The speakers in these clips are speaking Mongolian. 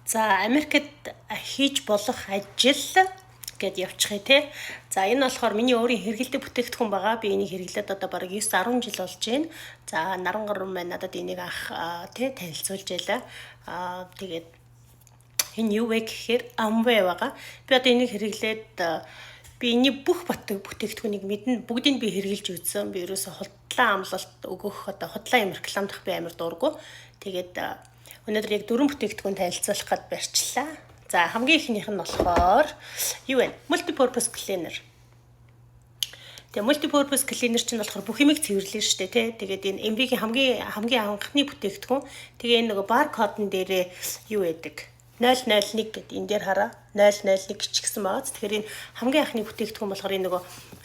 За Америкт хийж болох ажил гэд явчихъя те. За энэ болохоор миний өөрийн хэрэгэлдэг бүтээгдэхүүн байгаа. Би энийг хэрэглээд одоо бараг 9-10 жил болж байна. За Нарангар маань надад энийг анх танилцуулж байлаа. Тэгээд энэ юу вэ гэхээр Amway байгаа. Би одоо энийг хэрэглээд би энэ бүх бүтээгдэхүүнийг мэднэ. Бүгдийг би хэрэглэж үзсэн. Би ерөөсө худлаа амлалт өгөх одоо худлаа юм рекламдах би амар дурггүй. Тэгээд өнөөдөр яг 4 бүтээгдэхүүн танилцуулах гээд барьчлаа. За хамгийн ихнийх нь болохоор юу вэ? Multipurpose cleaner. Тэгээ multipurpose cleaner чинь болохоор бүх юмыг цэвэрлэн штэ тий. Тэгээд энэ MV-ийн хамгийн анхны бүтээгдэхүүн. Тэгээ энэ нөгөө баркодн дээрээ юу байдаг? 001 гэдэг энэ дээр хараа 001 гिचгсэн байгаа. Тэгэхээр энэ хамгийн анхны бүтээгдэхүүн болохоор энэ нөгөө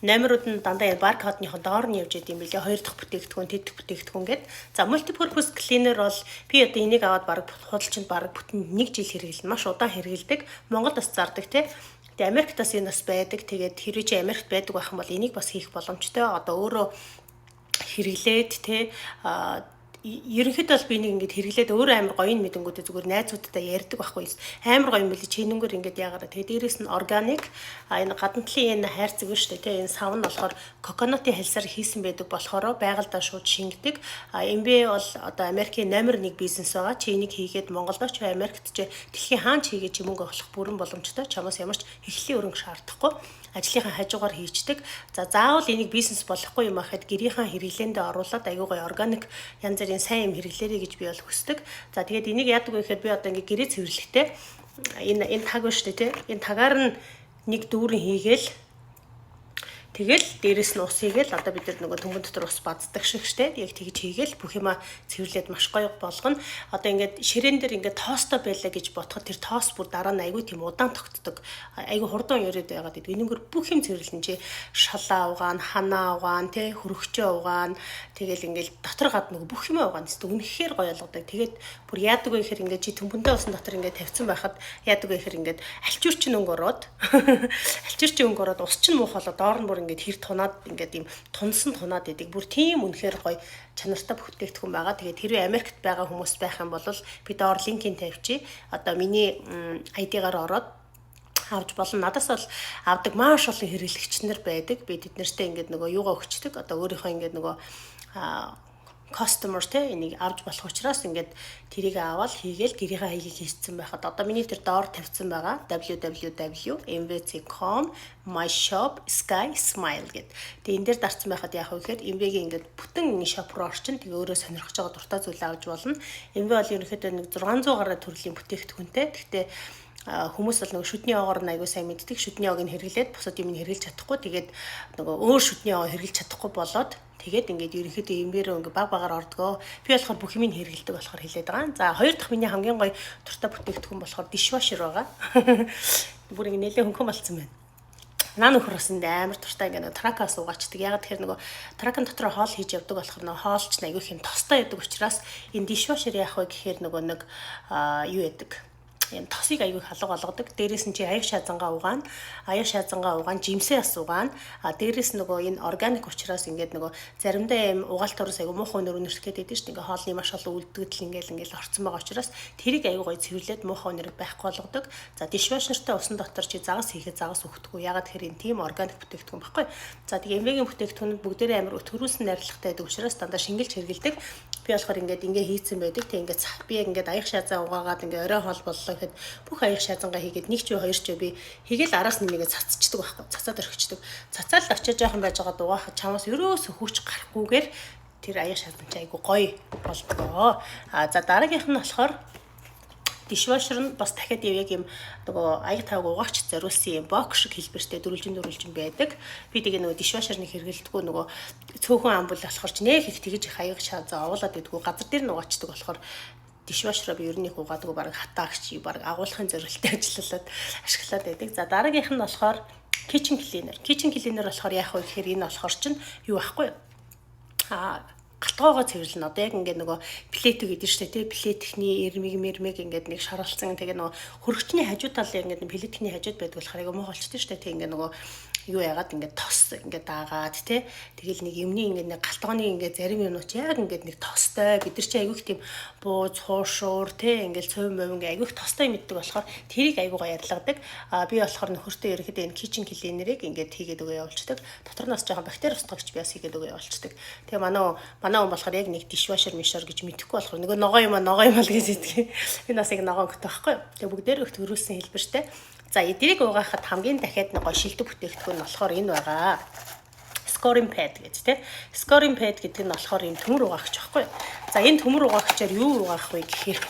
номерууд нь дандаа энэ баркодныхоо доор нь явж идэм билээ. Хоёр дахь бүтээгдэхүүн, тэд бүтээгдэхүүн гэдэг. За multipurpose cleaner бол би одоо энийг аваад баг худалчинд баг бүтэн 1 жил хэрэглэнэ. Маш удаан хэрэглэдэг. Монголд бас зардаг тий. Тэгээ Америкт бас энэ бас байдаг. Тэгээд хэрвээ чи Америкт байдаг байх юм бол энийг бас хийх боломжтой. Одоо өөрөө хэрэглээд тий ерөнхийдөө бол би нэг ингэж хэрэглээд өөрөө амар гоё мэдэнгүүтээ зүгээр найзуудтай ярьдаг байхгүй юу. Амар гоё юм били чинэнгээр ингэж яагаад тэгээ дээрэс нь органик энэ гадна талын энэ хайрцаг шүү дээ. Энэ сав нь болохоор коконатын хальсаар хийсэн байдаг болохоор байгальдаа шууд шингэдэг. MB бол одоо Америкийн номер 1 бизнес байгаа. Чи энийг хийгээд Монголд ч Америкт ч дэлхийн хаан ч хийгээд чи мөнгө олох бүрэн боломжтой. Чамаас ямар ч эхлэлийн өрөнгө шаардахгүй. Ажлынхаа хажуугаар хийждэг. За заавал энийг бизнес болохгүй юм ахад гэрийнхаа хэрэглээндээ оруулаад аюу гай органик янз бүрийн сайн юм хэрэглээрэй гэж би бол хүсдэг. За тэгээд энийг яадаг вэ гэхээр би одоо ингээ гэрээ цэвэрлэхдээ энэ таг ба штэ тий. Энэ тагаар нь нэг дүүрэн хийгээл тэгэл дээрэс нь ус хийгээл одоо бид нар нөгөө төмөн дотор ус баддаг шиг штэ. Яг тэгж хийгээл бүх юма цэвэрлээд маш гоё болгоно. Одоо ингээд ширээн дээр ингээд тоостой байлаа гэж бодоход тэр тоос бүр дараа нь айгүй тийм удаан тогтдог. Айгүй хурдан яриад байгаад идэг. Энэгээр бүх юм цэвэрлэн чи шалаа угаан, ханаа угаан, тэ хөрөгчөө угаан. Тэгэл ингээд дотор гад нөгөө бүх юм угаан. Үнэхээр гоё болгодог. Тэгээд бүр яадаг вэ гэхээр ингээд чи төмбөндөө усан дотор ингээд тавьсан байхад яадаг вэ гэхээр ингээд альчуурчин өнгө ороод альчуурчин өнгө ороод ус чин муухайлаа доор нь бүр ингээд хэр тунаад ингээд юм тунсан тунаад идэг. Бүр тийм үнэхээр гоё чанартай бүтээгдэхүүн байгаа. Тэгээд хэрвээ Америкт байгаа хүмүүс байх юм бол би доор линкийг тавьчих. Одоо миний ID-гаар ороод авч болно. Надаас бол авдаг маш олон хэрэглэгч нар байдаг. Би тэд нартэй ингээд нөгөө юугаа өгчдөг. Одоо өөрийнхөө ингээд нөгөө customer те энийг авч болох учраас ингээд тэрийг аваад хийгээл гэрийнхаа хаягийг хийцэн байхад одоо миний тэр доор тавьсан байгаа www.mvc.com my shop sky smile гэд. Тэгээ энэ дээр дарсан байхад яах вэ гэхээр MV-гийн ингээд бүтэн shop руу орчин тэгээ өөрөө сонирхож байгаа дуртай зүйлээ авч болно. MV бол ерөнхийдөө нэг 600 гаруй төрлийн бүтээгдэхүүнтэй. Гэхдээ хүмүүс бол нөгөө шүдний оогоор аягүй сайн мэддэг. Шүдний оог нь хэрэглээд бусад юм хэрэглэж чадахгүй. Тэгээд нөгөө өөр шүдний оог хэрэглэж чадахгүй болоод тэгээд ингээд ерөнхийдөө имбэрөө ингээд баг багаар ордгоо. Би болохоор бүх юмыг хэрэглэдэг болохоор хэлээд байгаа. За хоёр дахь миний хамгийн гоё дуртай бүтээгдэхүүн болохоор dishwasher байгаа. Бүр ингээд нэлээд хөнгөн болцсон байна. Наа нөхөр бас амар дуртай ингээд тракаас угаачдаг. Ягаад тэгэхээр нөгөө тракын дотор хоол хийж явдаг болохоор нөгөө хоолч аягүй хэм тостой яадаг учраас энэ dishwasher яах вэ гэхээр нөгөө нэг юу яадаг. Ийм тосыг аягүй халга болгодог. Дээрээс нь чи аяг шаазангаа угаана. Аяг шаазангаа угаана, жимсээ бас угаана. Дээрээс нөгөө энэ органик учраас ингээд нөгөө заримдаа ийм угаалт орос аягүй муухай өнөр өнөрсгээд байдаг шүү дээ. Ингээ хоолны маш олон үлдэгдэл ингээл орцсон байгаа учраас тэрийг аягүй гоё цэвэрлээд муухай өнөр байхгүй болгодог. За dishwasher-тай усан дотор чи загас хийхэд загас өгдөггүй. Ягаад тэгэхээр энэ тийм органик бүтээгдэхүүн байхгүй. За тэгээ MV-гийн бүтээгдэхүүнүүд бүгдээрээ амар өтгөрүүлсэн найрлагатай байдаг учраас дандаа шингэлж хэрэгэлдэг. Би болохоор ингээ хийцэн байдаг. Тэг ингээ би ингээ аяг шаазаа угаагаад ингээ орой хоол боллоо гэхэд бүх аяг шаазангаа хийгээд нэг ч юу хоёр ч би хийгээл араас нэгээ цацчихдаг байхгүй. Цацаад орхичдаг. Цацаад очиж жоохон байж байгаа дугаахад чамаас ерөөсө хүч гарахгүйгээр тэр аяг шаазан чи айгу гоё болдгоо. За дараагийнх нь болохоор dishwasher нь бас дахиад яг юм нөгөө аяг тавг угаач зориулсан юм бокс шиг хэлбэртэй дөрвөлжин байдаг. Би тэгээ нөгөө dishwasher-ыг хэрэглэдэггүй нөгөө цөөхөн амбул болохоор ч нэх их тэгж их аяг шаазаа овуулаад идэггүй газар дээр нь угаачдаг болохоор dishwasher би ерөнхийдөө угаадаг баг хатаагч баг агуулгын зорилттой ашиглаад байдаг. За дараагийнх нь болохоор kitchen cleaner. Kitchen cleaner болохоор яах вэ гэхээр энэ болохоор чинь юу байхгүй юу? Галтгоогоо цэвэрлэнэ. Одоо яг ингээд нөгөө плет гэдэг шүү дээ, тий. Плетхний эрмэг ингээд нэг шаралцсан. Тэгээ нөгөө хөрөгчний хажуу талын ингээд плетхний хажууд байдаг болохоор яг муу болчтой шүү дээ, тий. Ингээд нөгөө юу яагаад ингээд тос ингээд даагаад те тэгэл нэг юмны ингээд нэг галтгооны ингээд зарим юмнууд яг ингээд нэг тостой бид нар чи айгүйх тийм бууз хуушуур те ингээд цөм мөв ингээд айгүйх тостой мэддэг болохоор тэрийг айгуугаа ярьлагдаг. Би болохоор нөхөртөө ерөөхдөө энэ кичен клинерийг ингээд хийгээд өгөө явуулцдаг. Дотор нас жоохон бактери устгагч би бас хийгээд өгөө явуулцдаг. Тэгээ манай хүн болохоор яг нэг дишвашер мишер гэж мэдэхгүй болохоор нөгөө ногоо юм л гэж хэлдэг. Энэ бас яг ногоо өгөх байхгүй. Тэгээ бүгдээр их төрүүлсэн хэлбэртэй. За эдрийг угаахад хамгийн дахиад нэг гоо шилдэг бүтээгдэхүүн нь болохоор энэ байгаа. Scoring pad гэж тий. Scoring pad гэдэг нь болохоор юм төмөр угаагч байхгүй. За энэ төмөр угаагчаар юу угаах вэ гэхээр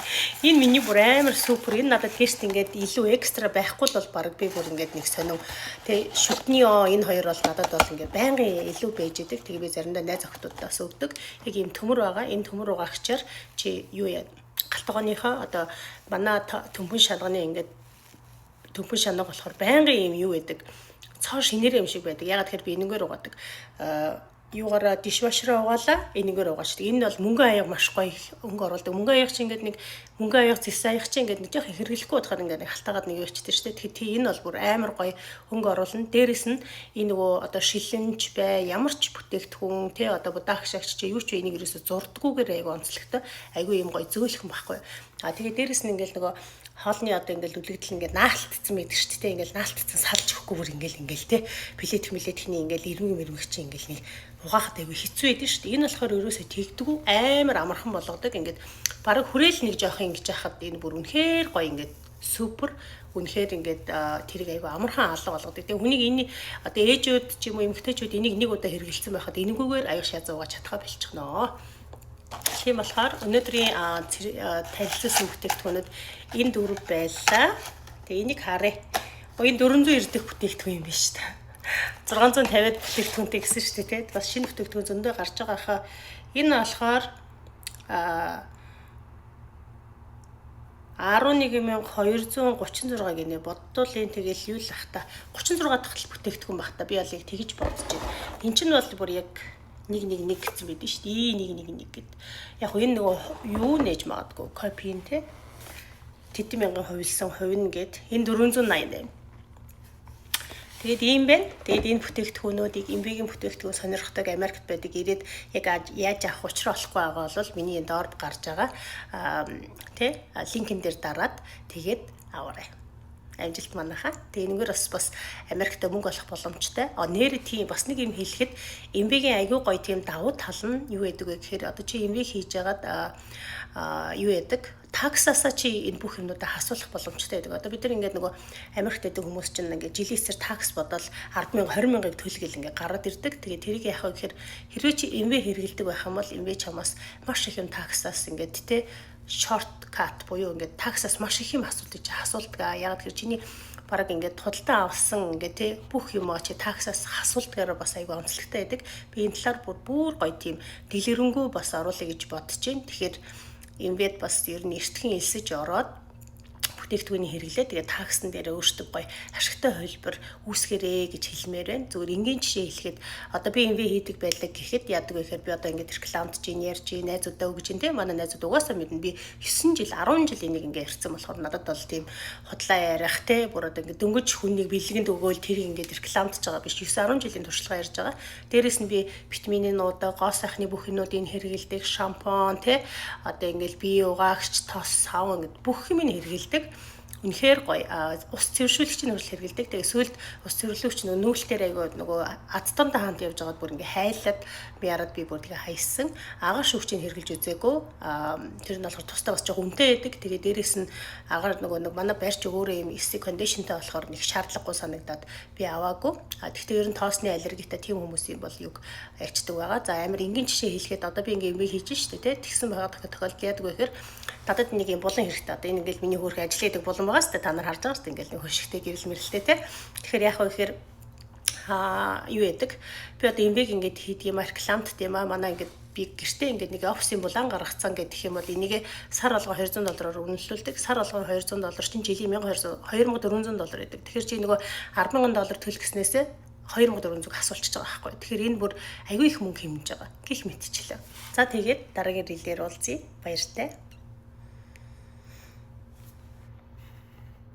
энэ миний бүр амар супер. Энэ надад тест ингээд илүү экстра байхгүй л бол баг би бүр ингээд нэг сонив. Тэгээ шүтний энэ хоёр бол надад бол ингээд байнгын илүү байж идэг. Тэгээ би заримдаа найз охтуудаас өгдөг. Яг ийм төмөр байгаа. Энэ төмөр угаагчаар чи юу яа галтгооныхоо одоо манай төмпөн шалганы ингээд төмпөн шанаг болохоор байнгын юм юу байдаг. Цоо шинээр юм шиг байдаг. Ягаад гэхээр би энэгээр угаадаг. Юугаараа дишвашраа угаалаа, энэгээр угаачдаг. Энэ бол мөнгө аяга маш гоё өнгө оруулдаг. Мөнгө аяга чи ингээд нэг мөнгө аяга зэс аяга чи ингээд нэг жоох хэрэглэхгүй бодохоор ингээд нэг халтаагаад нэг явчихдаг шүү дээ. Тэгэхээр энэ бол бүр амар гоё өнгө оруулна. Дээрэс нь энэ нөгөө одоо шилэнч бай, ямар ч бүтээгдэхүүн тий одоо будаач шагч чи юу ч энийг ерөөсө зурдггүйгээр аяга онцлогтой. Айгүй юм гоё зөөлхөн байхгүй. Тэгээ дээрэс нь ингээд нөгөө хоолны одоо ингээл үлэгдэл ингээд наалтцсан байдаг шүү дээ. Ингээл наалтцсан салж өгөхгүй бүр ингээл те плет хний ингээл ирмэг чи ингээл нэг угаахад айгүй хэцүү байдаг шүү дээ. Энэ болохоор ерөөсөө тэгдэггүй амар амархан болгодог. Ингээд бараг хүрээл нэг жоох ингэж яхад энэ бүр үнэхээр гоё ингээд супер үнэхээр ингээд тэрийг айгүй амархан алга болгодог. Тэгээ хүнийг энэ одоо ээжүүд ч юм уу эмэгтэйчүүд энийг нэг удаа хэрэгэлсэн байхад энэгүүгээр аюу шазаа угааж чадхаа болчихноо. Тийм болохоор өнөөдрийн танилцуулсан бүтээгдэхүүнүүд энэ дөрөв байлаа. Тэгээ энийг харъя. Энэ 490 дэх бүтээгдэхүүн юм биш та. 650-д бүтээгдэхүүнтэй гэсэн шүү дээ. Бас шинэ бүтээгдэхүүн зөндөө гарч байгаа хаа. Энэ болохоор 11,236 гинэ бодвол энэ тэгэл юу л ах та 36 дахь бүтээгдэхүүн бах та би бол яг тэгж бодож байна. Энд чинь бол бүр яг нэг гэсэн байдаг шүү дээ. Нэг гэд. Яг энэ нөгөө юу нээж магадгүй копийн те 70,000 хувилсан хувин гэд энэ 488. Тэгээд ийм байна. Тэгээд энэ бүтээгдэхүүнүүдийг эмбигийн бүтээгдэхүүн сонирхдаг Америкт байдаг ирээд яг яаж авах учраа олохгүй байгаа бол миний энэ доор гарч байгаа тэ линкэн дээр дараад тэгээд аваарай. Амжилт манайхаа. Тэгээ энэгээр бас Америкт мөнгө олох боломжтой. Нэр тийм бас нэг юм хэлэхэд эмбигийн аягүй гоё тийм давуу тал нь юу гэдэг вэ гэхээр одоо чи эмбиг хийж ягаад юу яадаг таксаасаа чи энэ бүх юмнуудаа хасуулах боломжтой байдаг. Одоо бид нар ингээд нөгөө Америкт байдаг хүмүүс чинь ингээд жилээсээр такс бодоод 10,000 20,000-ыг төлгөл ингээд гараад ирдэг. Тэгээ тэрийг яах вэ гэхээр хэрвээ чи эмбэ хэрэгэлдэг байх юм бол эмбэ чамаас маш их юм таксаас ингээд те shortcut буюу ингээд таксаас маш их юм асуулдаг. Яг тэр чиний бараг ингээд худалдан авсан ингээд те бүх юм чи таксаас асуулдгаараа бас айгүй онцлогтой байдаг. Би энэ талаар бүр гоё тийм дэлгэрэнгүй бас оруулъя гэж бодож байна. Тэгэхээр эмбэд бас ер нь эртхэн элсэж ороод бүтээгдэхүүний хэрэглээ тэгээ таксн дээр өөртөө гоё ашигтай хөлбөр үүсгэрээ гэж хэлмээр байна. Зүгээр энгийн жишээ хэлэхэд одоо би эмбэ хийдэг байлаа гэхэд яадаг вэ гэхээр би одоо ингээд рекламд чинь ярьж найзуудаа өгж ин тийм манай найзууд угаасаа мэднэ би 9 жил 10 жил энийг ингээд ярьсан болохоор надад бол тийм худлаа ярих те бүр одоо ингээд дөнгөж хүнийг бэлгэнд өгөөл тэрийг ингээд рекламдж байгаа биш 9 10 жилийн туршлага ярьж байгаа. Дээрээс нь би витамины нуудаа гоо сайхны бүх юмнуудыг хэрэгэлдэг шампунь те одоо ингээд бие угаагч тос савн ингээд бүх юм хэрэгэлдэг. Үнэхээр гоё ус цэвэршүүлэгчийн хүртэл хэрэгэлдэг. Тэгээ сүүлд ус цэвэрлэгч нүүлтээр айгаа нөгөө адтамтай хаант явж байгаад бүр ингээ хайлаад би яраад би бүр тэгээ хайсан. Агаар шүүгчийг хэрэглэж үзээгүй. Тэр нь болохоор тусдаа бас жоо үнэтэй байдаг. Тэгээ дээрээс нь агаар нөгөө манай барьж өөрөө юм эсэг кондишнтэй болохоор нэг шаардлагагүй санагдаад би аваагүй. Гэхдээ ер нь тоосны аллергитай тийм хүмүүс юм бол юг ярьцдаг байгаа. За амар энгийн жишээ хэлэхэд одоо би ингээ хийж штэ тий. Тэгсэн байгаа тохиолдол яадаг вэ гэхээр надад нэг юм булан хэрэгтэй. Одоо энэ ингээл миний хөөрхөн ажил хийдэг булан байгаас та нар харж байгаа шүү дээ ингээл нэг хөшигтэй гэрэл мэрэлтэй те. Тэгэхээр яах вэ гэхээр юу яадаг би одоо эмбэг ингээд хийдэг юм рекламт тийм аа манай ингээд би гэртээ ингээд нэг офисын булан гаргацсан гэдэг юм бол энийг сар алга $200-аар үнэлүүлдэг. Сар алга $200 чинь жилийн $2,400 байдаг. Тэгэхээр чи нөгөө $10,000 төлгснээсээ $2,400 асуулчихж байгаа байхгүй. Тэгэхээр энэ бүр аягүй их мөнгө хэмнэж байгаа. Гэх мэтчлээ. За тэгээд дараагийн рилээр уулзъя. Баяртай.